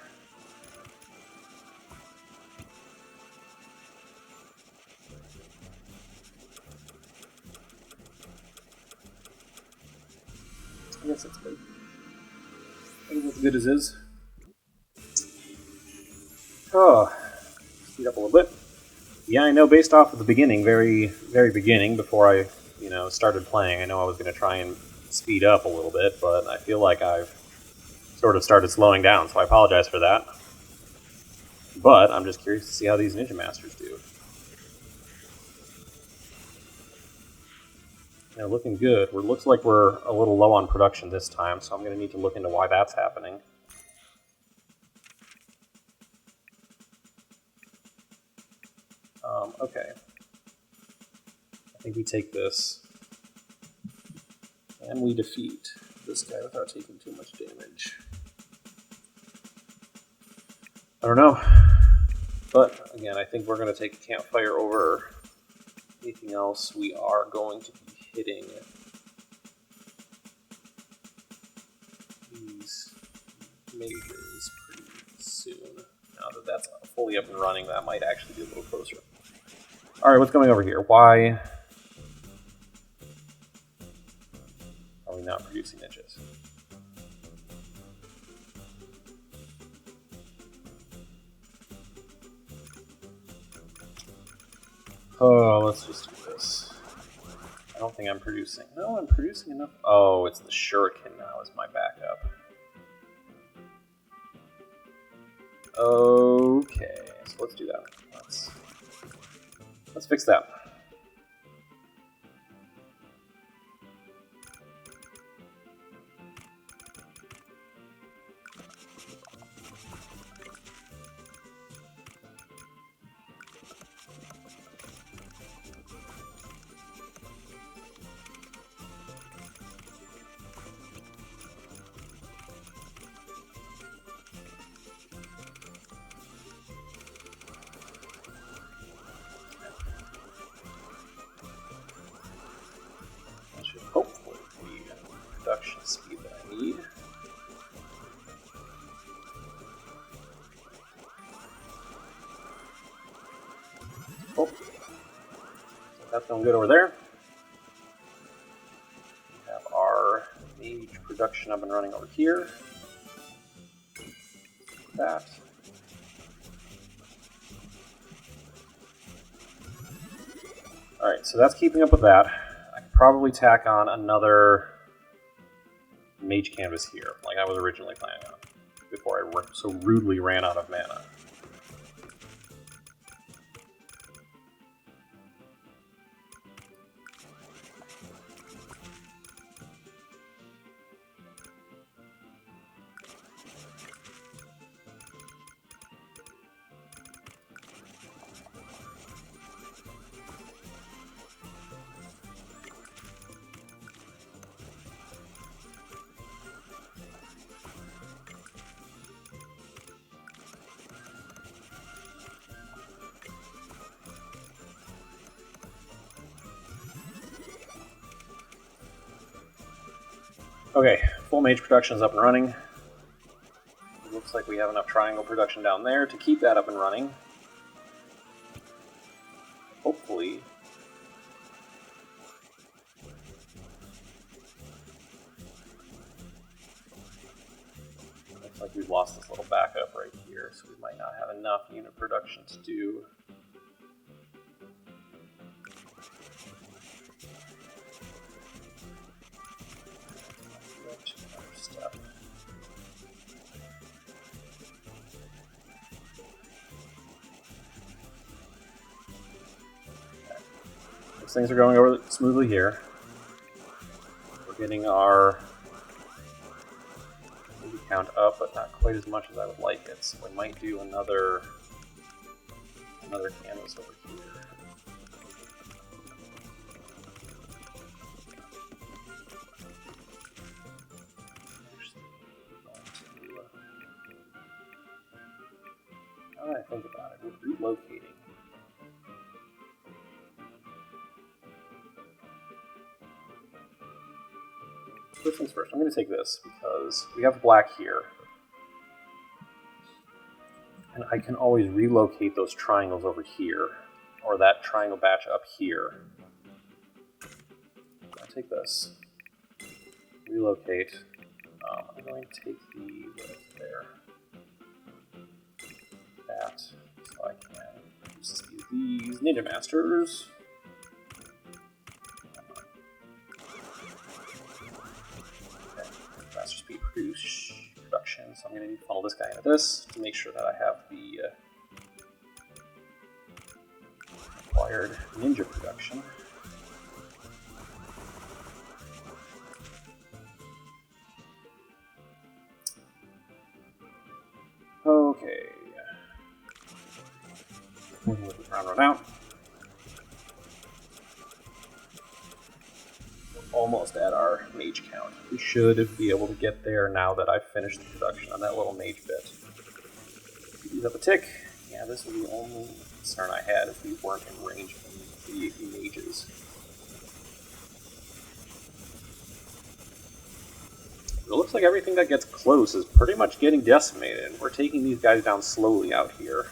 I guess that's good. That is as good as is. Oh, speed up a little bit. Yeah, I know based off of the beginning, very beginning, before I, started playing, I know I was going to try and speed up a little bit, but I feel like I've sort of started slowing down, so I apologize for that. But I'm just curious to see how these Ninja Masters do. They're looking good. It looks like we're a little low on production this time, so I'm going to need to look into why that's happening. Okay. I think we take this, and we defeat this guy without taking too much damage. I don't know. But, again, I think we're going to take a campfire over anything else. We are going to be hitting these majors pretty soon. Now that that's fully up and running, that might actually be a little closer. Alright, what's going over here? Why are we not producing ninjas? Oh, let's just do this. I don't think I'm producing. No, I'm producing enough. Oh, it's the shuriken now as my backup. Okay, so let's do that. Let's fix that. Hopefully the production speed that I need. Oh, so that's going good over there. We have our mage production up and running over here. That. Alright, so that's keeping up with that. I could probably tack on another mage canvas here, like I was originally planning on, before I so rudely ran out of mana. Okay, full mage production is up and running. It looks like we have enough triangle production down there to keep that up and running. Hopefully. Looks like we've lost this little backup right here, so we might not have enough unit production to do. Things are going over smoothly here. We're getting our movie count up, but not quite as much as I would like it. So we might do another canvas over here. Now that I think about it, we're relocating. First things first, I'm going to take this because we have black here. And I can always relocate those triangles over here, or that triangle batch up here. I'll take this. Relocate. I'm going to take the there. That, so I can use these Minion Masters. Faster speed production, so I'm going to need to funnel this guy into this to make sure that I have the required ninja production. Okay. Run out. Almost at our mage count. We should be able to get there now that I've finished the production on that little mage bit. Use up a tick. Yeah, this was the only concern I had if we weren't in range of the mages. It looks like everything that gets close is pretty much getting decimated. We're taking these guys down slowly out here.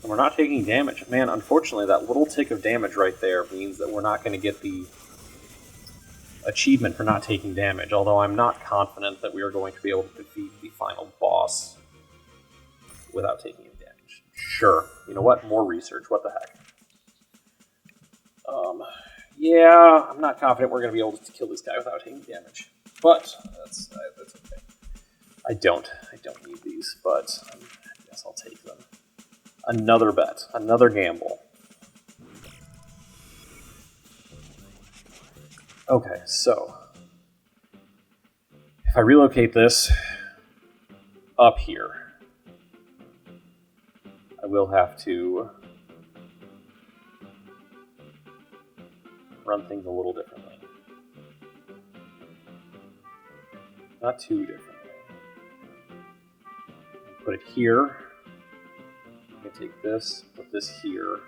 And we're not taking damage. Man, unfortunately, that little tick of damage right there means that we're not going to get the achievement for not taking damage, although I'm not confident that we are going to be able to defeat the final boss without taking any damage. Sure. You know what? More research. What the heck? Yeah, I'm not confident we're going to be able to kill this guy without taking damage. But that's okay. I don't need these, but I guess I'll take them. Another bet, another gamble. Okay, so if I relocate this up here, I will have to run things a little differently. Not too differently. Put it here. I'm going to take this, put this here.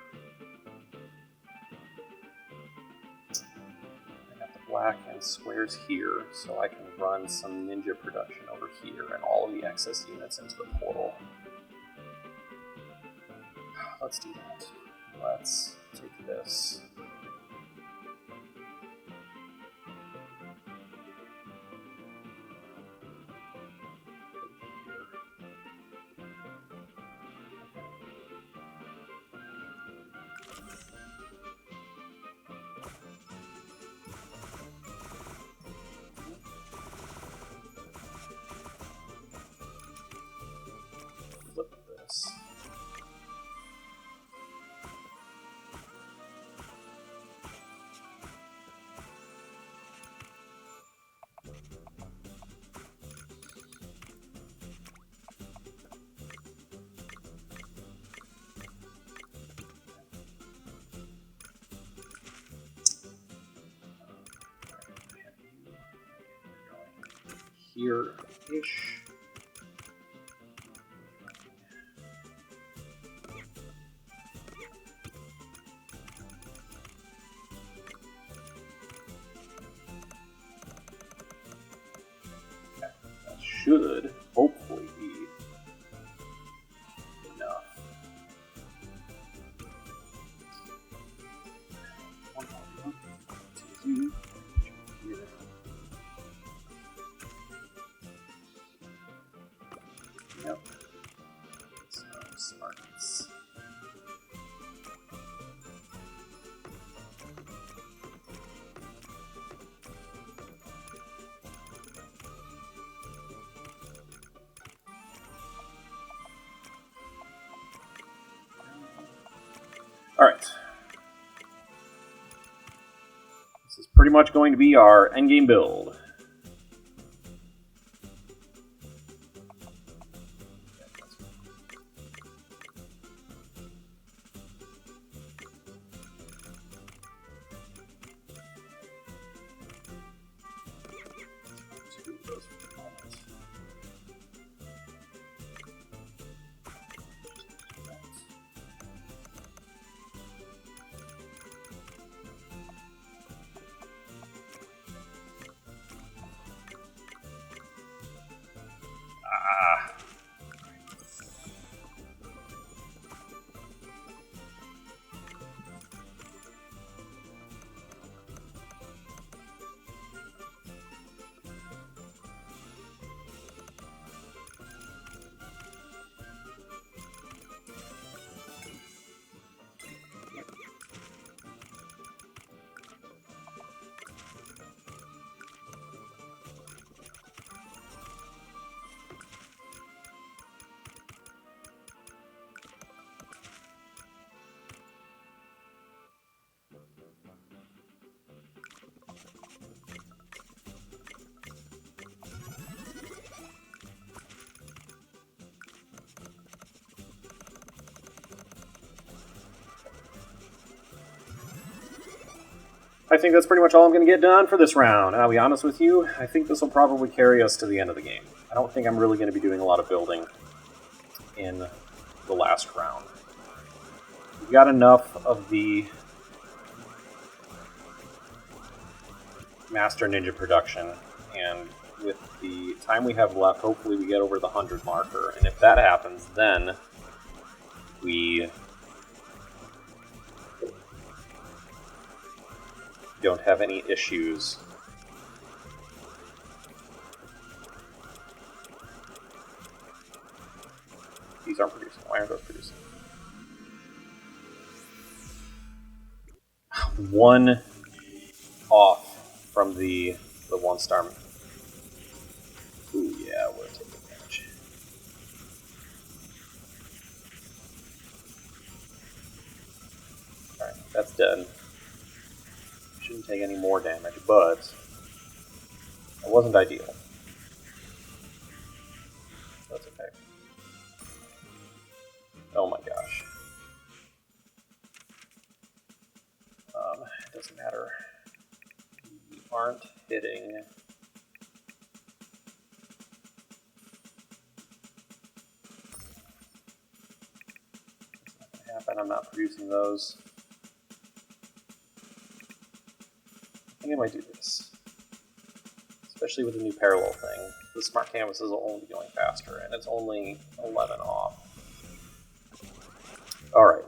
I got the black and squares here, so I can run some ninja production over here and all of the excess units into the portal. Let's do that. Let's take this. Flip this. Here-ish. That should hopefully be enough. Yep. So smarts. All right. This is pretty much going to be our endgame build. I think that's pretty much all I'm going to get done for this round. I'll be honest with you, I think this will probably carry us to the end of the game. I don't think I'm really going to be doing a lot of building in the last round. We've got enough of the Master Ninja production, and with the time we have left, hopefully we get over the 100 marker, and if that happens, then we don't have any issues. These aren't producing. Why aren't those producing? One off from the 1-star That's dead. Shouldn't take any more damage, but it wasn't ideal. That's okay. Oh my gosh. It doesn't matter. We aren't hitting. It's not going to happen. I'm not producing those. I think I might do this. Especially with the new parallel thing. The smart canvases will only be going faster, and it's only 11 off. Alright.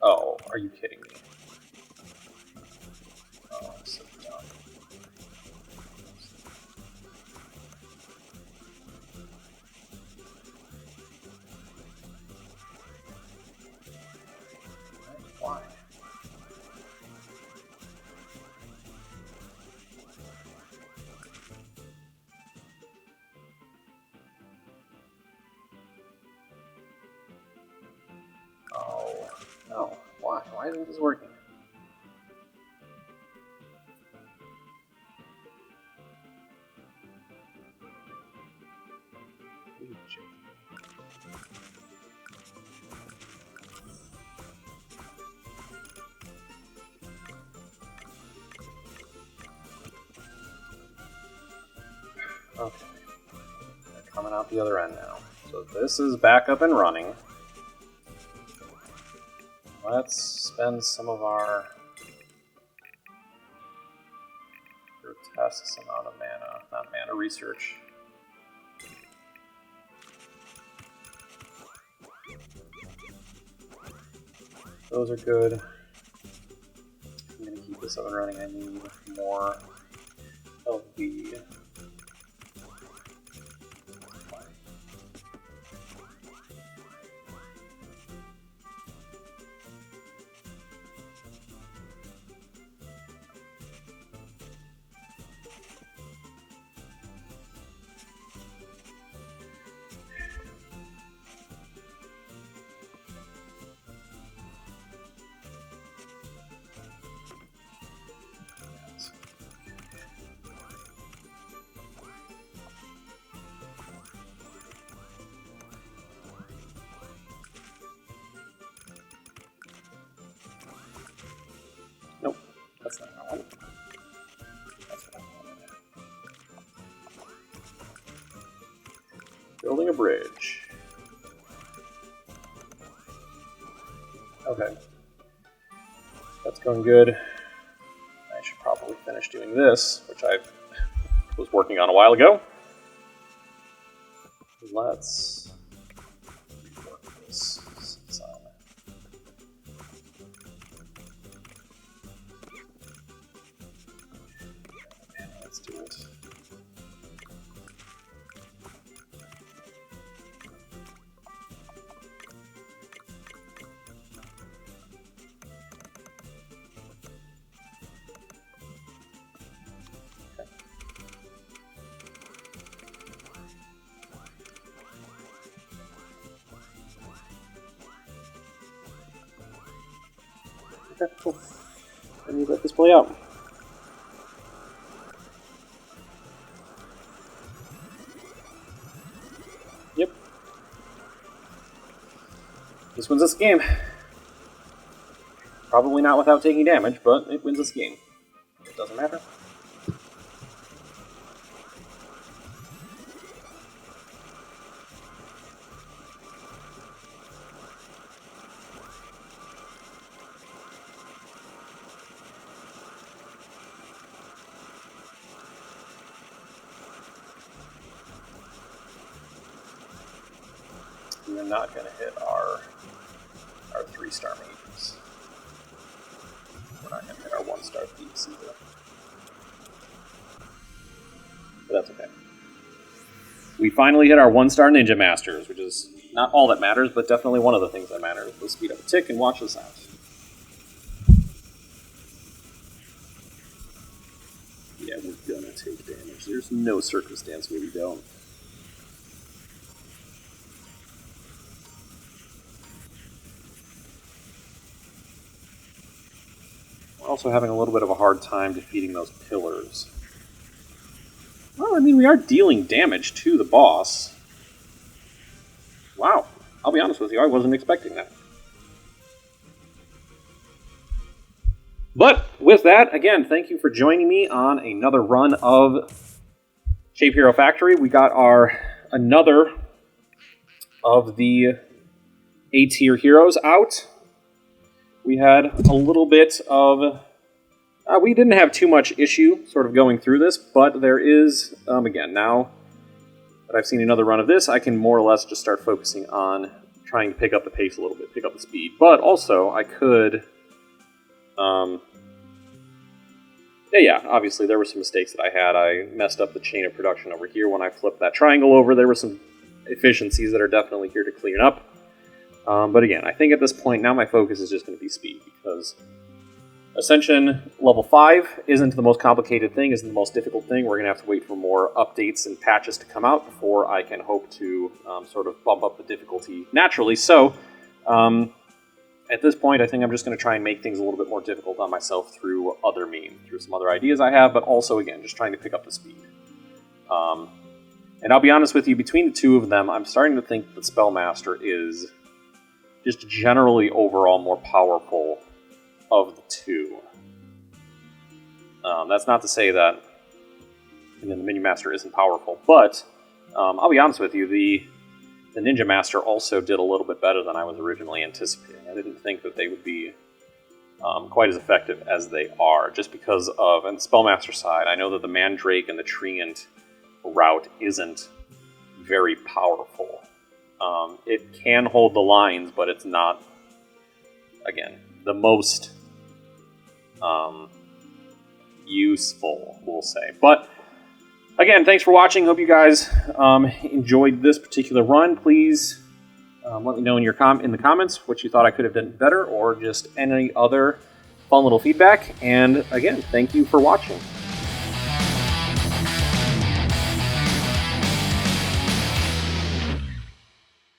Oh, are you kidding me? Oh, I'm so dumb. Why? Oh, no. Why? Why isn't this working? Okay. They're coming out the other end now. So this is back up and running. Let's spend some of our grotesque amount of mana, not mana, research. Those are good. I'm going to keep this up and running. I need more of the... Nope, that's not what I wanted. That's what I wanted. Building a bridge. Okay. That's going good. I should probably finish doing this, which I was working on a while ago. Let's rework this since let's do it. Okay, cool. Let me let this play out. Yep. This wins this game. Probably not without taking damage, but it wins this game. It doesn't matter. We're not going to hit our 3-star mages. We're not going to hit our 1-star thieves either. But that's okay. We finally hit our 1-star Ninja Masters, which is not all that matters, but definitely one of the things that matters. Let's speed up a tick and watch this out. Yeah, we're gonna take damage. There's no circumstance where we don't. also having a little bit of a hard time defeating those pillars. Well, I mean, we are dealing damage to the boss. Wow. I'll be honest with you, I wasn't expecting that. But with that, again, thank you for joining me on another run of ShapeHero Factory. We got another of the A-tier heroes out. We had a little bit of... we didn't have too much issue sort of going through this, but there is, again, now that I've seen another run of this, I can more or less just start focusing on trying to pick up the pace a little bit, pick up the speed. But also, I could... yeah, obviously there were some mistakes that I had. I messed up the chain of production over here when I flipped that triangle over. There were some efficiencies that are definitely here to clean up. But again, I think at this point now my focus is just going to be speed, because Ascension level 5 isn't the most complicated thing, isn't the most difficult thing. We're going to have to wait for more updates and patches to come out before I can hope to sort of bump up the difficulty naturally. So, at this point, I think I'm just going to try and make things a little bit more difficult on myself through other means, through some other ideas I have, but also, again, just trying to pick up the speed. And I'll be honest with you, between the two of them, I'm starting to think that Spellmaster is just generally overall more powerful of the two. That's not to say that the Minion Master isn't powerful, but I'll be honest with you, the Ninja Master also did a little bit better than I was originally anticipating. I didn't think that they would be quite as effective as they are, just because of, on the Spellmaster side, I know that the Mandrake and the Treant route isn't very powerful. It can hold the lines, but it's not, again, the most useful, we'll say. But again, thanks for watching. Hope you guys enjoyed this particular run. Please let me know in the comments what you thought I could have done better, or just any other fun little feedback. And again, thank you for watching.